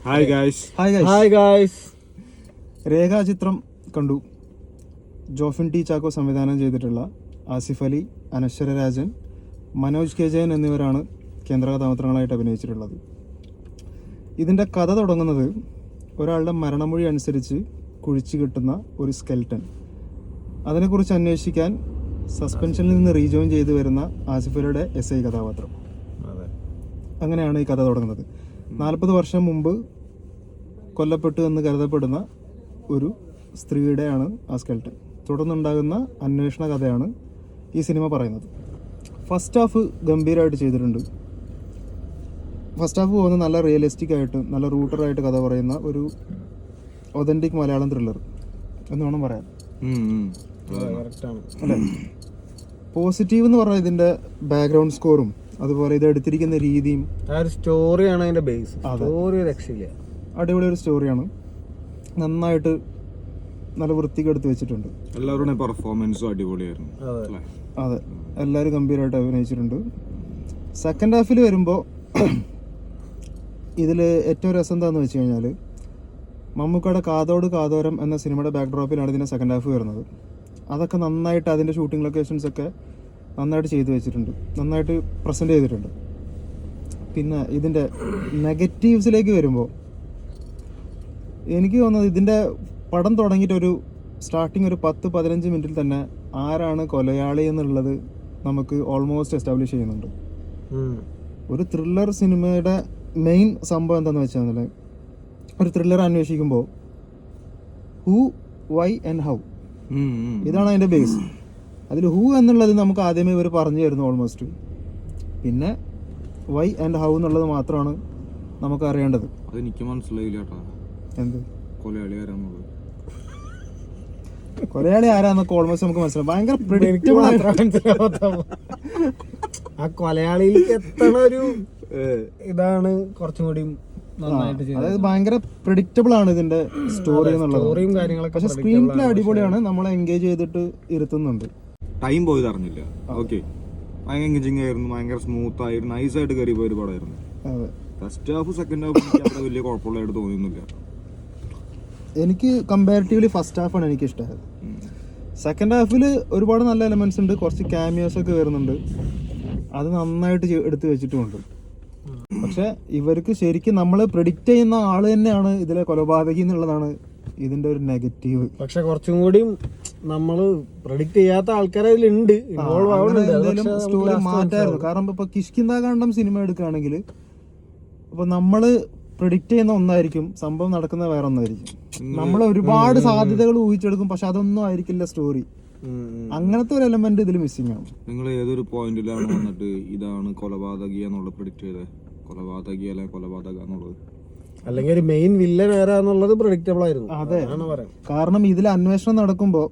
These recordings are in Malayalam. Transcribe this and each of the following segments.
Hi guys. രേഖാചിത്രം കണ്ടു. ജോഫിൻ ടി ചാക്കോ സംവിധാനം ചെയ്തിട്ടുള്ള ആസിഫ് അലി, അനശ്വര രാജൻ, മനോജ് കെ ജയൻ എന്നിവരാണ് കേന്ദ്ര കഥാപാത്രങ്ങളായിട്ട് അഭിനയിച്ചിട്ടുള്ളത്. ഇതിൻ്റെ കഥ തുടങ്ങുന്നത് ഒരാളുടെ മരണമൊഴി അനുസരിച്ച് കുഴിച്ചു കിട്ടുന്ന ഒരു സ്കെൽട്ടൻ. അതിനെക്കുറിച്ച് അന്വേഷിക്കാൻ സസ്പെൻഷനിൽ നിന്ന് റീജോയിൻ ചെയ്തു വരുന്ന ആസിഫ് അലിയുടെ SI കഥാപാത്രം. അങ്ങനെയാണ് ഈ കഥ തുടങ്ങുന്നത്. 40 വർഷം മുമ്പ് കൊല്ലപ്പെട്ടു എന്ന് കരുതപ്പെടുന്ന ഒരു സ്ത്രീയുടെയാണ് ആ സ്കെൽട്ടൻ. തുടർന്നുണ്ടാകുന്ന അന്വേഷണ കഥയാണ് ഈ സിനിമ പറയുന്നത്. ഫസ്റ്റ് ഹാഫ് ഗംഭീരമായിട്ട് ചെയ്തിട്ടുണ്ട്. ഫസ്റ്റ് ഹാഫ് പോകുന്നത് നല്ല റിയലിസ്റ്റിക് ആയിട്ട്, നല്ല റൂട്ടറായിട്ട് കഥ പറയുന്ന ഒരു ഒതൻറ്റിക് മലയാളം ത്രില്ലർ എന്ന് വേണം പറയാൻ, അല്ലേ? പോസിറ്റീവ് എന്ന് പറഞ്ഞാൽ ഇതിൻ്റെ ബാക്ക്ഗ്രൗണ്ട് സ്കോറും അതുപോലെ ഇത് എടുത്തിരിക്കുന്ന രീതിയും, സ്റ്റോറിയാണ് അതിന്റെ ബേസ്. സ്റ്റോറി രക്ഷയില്ല, അടിപൊളി ഒരു സ്റ്റോറിയാണ്. നന്നായിട്ട് നല്ല വൃത്തിക്ക് എടുത്ത് വെച്ചിട്ടുണ്ട്. എല്ലാവരുടെ പെർഫോമൻസും അടിപൊളിയായിരുന്നു. അതെ, എല്ലാവരും ഗംഭീരമായിട്ട് അഭിനയിച്ചിട്ടുണ്ട്. സെക്കൻഡ് ഹാഫിൽ വരുമ്പോൾ ഇതിൽ ഏറ്റവും രസം എന്താണെന്ന് വെച്ച് കഴിഞ്ഞാൽ, മമ്മൂക്കയുടെ കാതോട് കാതോരം എന്ന സിനിമയുടെ ബാക്ക്ഡ്രോപ്പിലാണ് ഇതിൻ്റെ സെക്കൻഡ് ഹാഫ് വരുന്നത്. അതൊക്കെ നന്നായിട്ട് അതിൻ്റെ ഷൂട്ടിംഗ് ലൊക്കേഷൻസ് ഒക്കെ നന്നായിട്ട് ചെയ്തു വെച്ചിട്ടുണ്ട്, നന്നായിട്ട് പ്രസൻറ്റ് ചെയ്തിട്ടുണ്ട്. പിന്നെ ഇതിൻ്റെ നെഗറ്റീവ്സിലേക്ക് വരുമ്പോൾ എനിക്ക് തോന്നുന്നത്, ഇതിൻ്റെ പടം തുടങ്ങിയിട്ടൊരു സ്റ്റാർട്ടിങ് ഒരു 10-15 മിനിറ്റിൽ തന്നെ ആരാണ് കൊലയാളി എന്നുള്ളത് നമുക്ക് ഓൾമോസ്റ്റ് എസ്റ്റാബ്ലിഷ് ചെയ്യുന്നുണ്ട്. ഒരു ത്രില്ലർ സിനിമയുടെ മെയിൻ സംഭവം എന്താണെന്ന് വെച്ചാൽ, ഒരു ത്രില്ലർ അന്വേഷിക്കുമ്പോൾ ഹൂ, വൈ ആൻഡ് ഹൗ, ഇതാണ് അതിൻ്റെ ബേസ്. അതിൽ ഹൂ എന്നുള്ളത് നമുക്ക് ആദ്യമേ ഇവർ പറഞ്ഞു തരുന്നു ഓൾമോസ്റ്റ്. പിന്നെ വൈ ആൻഡ് ഹൗ എന്നുള്ളത് മാത്രമാണ് നമുക്ക് അറിയേണ്ടത്. അതെനിക്ക് മനസ്സിലായില്ല കേട്ടോ. എന്ത് കൊലയാളി ആരാന്നൊക്കെ ഓൾമോസ്റ്റ് നമുക്ക് മനസ്സിലാവും. ഭയങ്കര പ്രെഡിക്റ്റബിൾ ആ കൊലയാളിയിലേക്ക് എത്തണ ഒരു ഇതാണ് കുറച്ചും കൂടി നന്നായിട്ട്, അതായത് ഭയങ്കര പ്രെഡിക്റ്റബിൾ ആണ് ഇതിന്റെ സ്റ്റോറി എന്നുള്ളത്. സ്റ്റോറിയും കാര്യങ്ങളൊക്കെ, പക്ഷെ സ്ക്രീൻ പ്ലേ അടിപൊളിയാണ്, നമ്മളെ എൻഗേജ് ചെയ്തിട്ട് ഇരുത്തുന്നുണ്ട്. ടൈം പോയത് അറിഞ്ഞില്ല. ഓക്കെ, ഭയങ്കര എൻഗേജിങ് ആയിരുന്നു, ഭയങ്കര സ്മൂത്ത് ആയിരുന്നു, നൈസായിട്ട് കയറി പോയൊരു പടമായിരുന്നു. ഫസ്റ്റ് ഹാഫ് സെക്കൻഡ് ഹാഫ് അത്ര വലിയ കുഴപ്പമുള്ളതായിട്ട് തോന്നുന്നില്ല. എനിക്ക് കമ്പാരിറ്റീവ്ലി ഫസ്റ്റ് ഹാഫാണ് എനിക്ക് ഇഷ്ടമായത്. സെക്കൻഡ് ഹാഫിൽ ഒരുപാട് നല്ല എലമെന്റ്സ് ഉണ്ട്, കുറച്ച് ക്യാമിയോസ് ഒക്കെ വരുന്നുണ്ട്, അത് നന്നായിട്ട് എടുത്തു വെച്ചിട്ടുമുണ്ട്. പക്ഷെ ഇവർക്ക് ശരിക്കും നമ്മൾ പ്രെഡിക്റ്റ് ചെയ്യുന്ന ആള് തന്നെയാണ് ഇതിലെ കൊലപാതകി എന്നുള്ളതാണ് ഇതിന്റെ ഒരു നെഗറ്റീവ്. പക്ഷെ കുറച്ചും കൂടി നമ്മള് പ്രെഡിക്റ്റ് ചെയ്യാത്ത ആൾക്കാർ അതിലുണ്ട്, സ്റ്റോറി മാറ്റായിരുന്നു. കാരണം ഇപ്പൊ കിഷ്കിന്ദാകാന്ഡം സിനിമ എടുക്കുകയാണെങ്കിൽ അപ്പൊ നമ്മള് പ്രെഡിക്റ്റ് ചെയ്യുന്ന ഒന്നായിരിക്കും, സംഭവം നടക്കുന്ന വേറെ ഒന്നായിരിക്കും. നമ്മൾ ഒരുപാട് സാധ്യതകൾ ഊഹിച്ചെടുക്കും, പക്ഷെ അതൊന്നും ആയിരിക്കില്ല സ്റ്റോറി. അങ്ങനത്തെ ഒരു എലമെന്റ് ഇതിൽ മിസ്സിംഗ് ആണ്. നിങ്ങൾ ഏതൊരു പോയിന്റിലാണ് വന്നിട്ട് ഇതാണ് കൊലപാതകി എന്നുള്ളത് പ്രെഡിക്റ്റ് ചെയ്തത്? കൊലപാതകി അല്ലെ കൊലപാതക എന്നുള്ളത്, അല്ലെങ്കിൽ ഒരു മെയിൻ വില്ലൻ ആരാന്നുള്ളത് പ്രെഡിക്റ്റബിൾ ആയിരുന്നു. അതെ, കാരണം ഇതിൽ അന്വേഷണം നടക്കുമ്പോൾ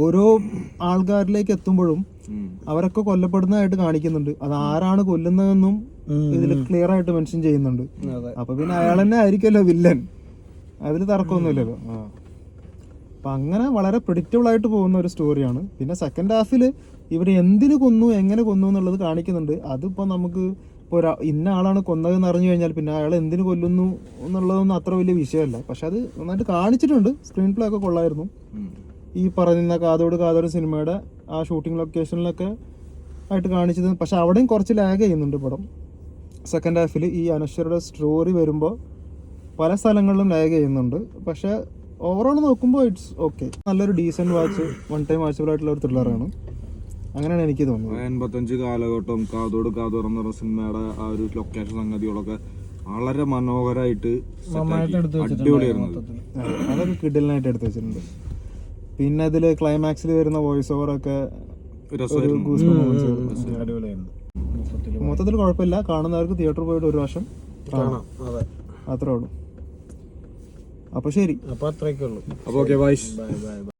ഓരോ ആൾക്കാരിലേക്ക് എത്തുമ്പോഴും അവരൊക്കെ കൊല്ലപ്പെടുന്നതായിട്ട് കാണിക്കുന്നുണ്ട്. അത് ആരാണ് കൊല്ലുന്നതെന്നും ഇതിൽ ക്ലിയർ ആയിട്ട് മെൻഷൻ ചെയ്യുന്നുണ്ട്. അപ്പൊ പിന്നെ അയാൾ തന്നെ ആയിരിക്കുമല്ലോ വില്ലൻ, അതിൽ തർക്കമൊന്നുമില്ലല്ലോ. അപ്പൊ അങ്ങനെ വളരെ പ്രെഡിക്റ്റബിൾ ആയിട്ട് പോകുന്ന ഒരു സ്റ്റോറിയാണ്. പിന്നെ സെക്കൻഡ് ഹാഫിൽ ഇവർ എന്തിനു കൊന്നു, എങ്ങനെ കൊന്നു എന്നുള്ളത് കാണിക്കുന്നുണ്ട്. അതിപ്പോ നമുക്ക് ഇപ്പോൾ ഇന്ന ആളാണ് കൊന്നതെന്ന് അറിഞ്ഞു കഴിഞ്ഞാൽ പിന്നെ അയാൾ എന്തിനു കൊല്ലുന്നു എന്നുള്ളതൊന്നും അത്ര വലിയ വിഷയമല്ല. പക്ഷെ അത് നന്നായിട്ട് കാണിച്ചിട്ടുണ്ട്. സ്ക്രീൻ പ്ലേ ഒക്കെ കൊള്ളായിരുന്നു. ഈ പറയുന്ന കാതോട് കാതോട് സിനിമയുടെ ആ ഷൂട്ടിംഗ് ലൊക്കേഷനിലൊക്കെ ആയിട്ട് കാണിച്ചത്. പക്ഷെ അവിടെയും കുറച്ച് ലാഗ് ചെയ്യുന്നുണ്ട് പടം. സെക്കൻഡ് ഹാഫിൽ ഈ അനശ്വരയുടെ സ്റ്റോറി വരുമ്പോൾ പല സ്ഥലങ്ങളിലും ലാഗ് ചെയ്യുന്നുണ്ട്. പക്ഷെ ഓവറോൾ നോക്കുമ്പോൾ ഇറ്റ്സ് ഓക്കെ, നല്ലൊരു decent watch, one time watchable ആയിട്ടുള്ള ഒരു ത്രില്ലറാണ്. അങ്ങനെയാണ് എനിക്ക് തോന്നുന്നത്. 85 കാലഘട്ടം കാതോട് കാതോർ എന്ന് പറഞ്ഞ സിനിമയുടെ ആ ഒരു ലൊക്കേഷൻ സംഗതികളൊക്കെ വളരെ മനോഹരമായിട്ട് അടിപൊളിയായിരുന്നു. അതൊക്കെ കിഡിലിനായിട്ട് എടുത്ത് വെച്ചിട്ടുണ്ട്. പിന്നെ അതിൽ ക്ലൈമാക്സിൽ വരുന്ന വോയിസ് ഓവറൊക്കെ മൊത്തത്തിൽ കുഴപ്പമില്ല. കാണുന്നവർക്ക് തിയേറ്ററിൽ പോയിട്ട് ഒരു പ്രാവശ്യം കാണാം, അത്രേ ഉള്ളൂ. അപ്പൊ ശരി, അപ്പൊ അത്രയൊക്കെ ഉള്ളൂ. അപ്പൊ ഓക്കെ, ബൈ.